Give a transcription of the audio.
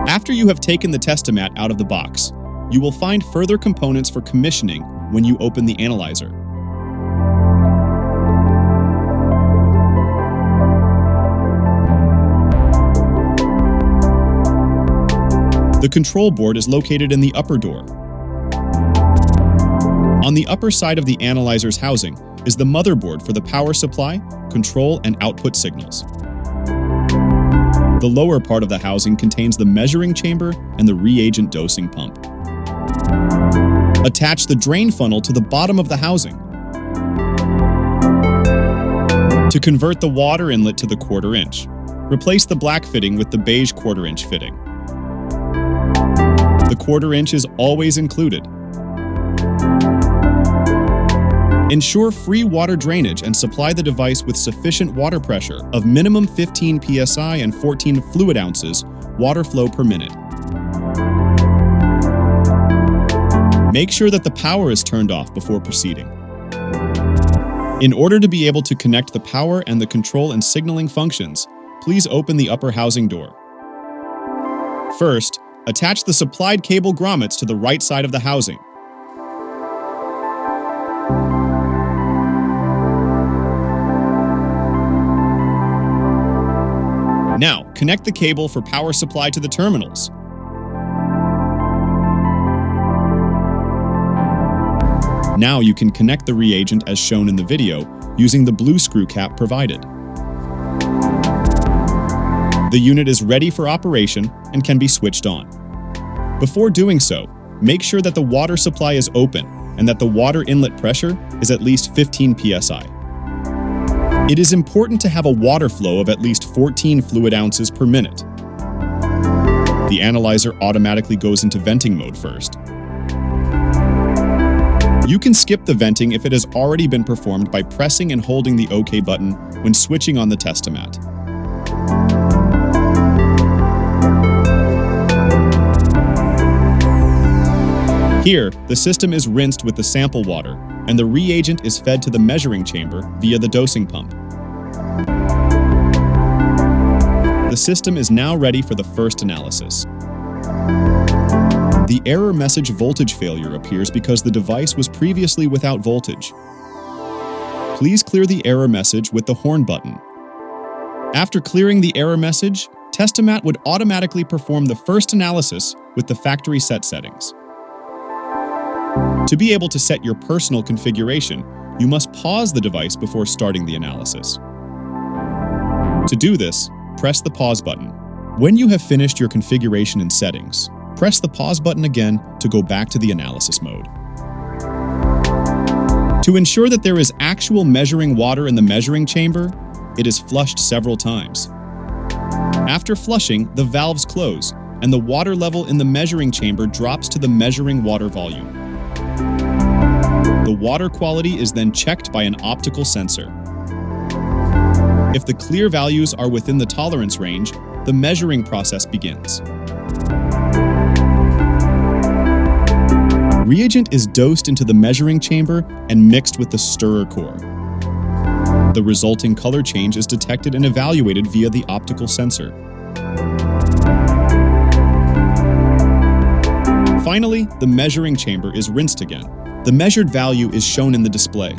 After you have taken the Testomat out of the box, you will find further components for commissioning when you open the analyzer. The control board is located in the upper door. On the upper side of the analyzer's housing is the motherboard for the power supply, control, and output signals. The lower part of the housing contains the measuring chamber and the reagent dosing pump. Attach the drain funnel to the bottom of the housing. To convert the water inlet to the 1/4 inch, replace the black fitting with the beige 1/4 inch fitting. The 1/4 inch is always included. Ensure free water drainage and supply the device with sufficient water pressure of minimum 15 psi and 14 fluid ounces water flow per minute. Make sure that the power is turned off before proceeding. In order to be able to connect the power and the control and signaling functions, please open the upper housing door. First, attach the supplied cable grommets to the right side of the housing. Now, connect the cable for power supply to the terminals. Now you can connect the reagent as shown in the video using the blue screw cap provided. The unit is ready for operation and can be switched on. Before doing so, make sure that the water supply is open and that the water inlet pressure is at least 15 psi. It is important to have a water flow of at least 14 fluid ounces per minute. The analyzer automatically goes into venting mode first. You can skip the venting if it has already been performed by pressing and holding the OK button when switching on the Testomat. Here, the system is rinsed with the sample water, and the reagent is fed to the measuring chamber via the dosing pump. The system is now ready for the first analysis. The error message voltage failure appears because the device was previously without voltage. Please clear the error message with the horn button. After clearing the error message, Testomat would automatically perform the first analysis with the factory set settings. To be able to set your personal configuration, you must pause the device before starting the analysis. To do this, press the pause button. When you have finished your configuration and settings, press the pause button again to go back to the analysis mode. To ensure that there is actual measuring water in the measuring chamber, it is flushed several times. After flushing, the valves close, and the water level in the measuring chamber drops to the measuring water volume. The water quality is then checked by an optical sensor. If the clear values are within the tolerance range, the measuring process begins. Reagent is dosed into the measuring chamber and mixed with the stirrer core. The resulting color change is detected and evaluated via the optical sensor. Finally, the measuring chamber is rinsed again. The measured value is shown in the display.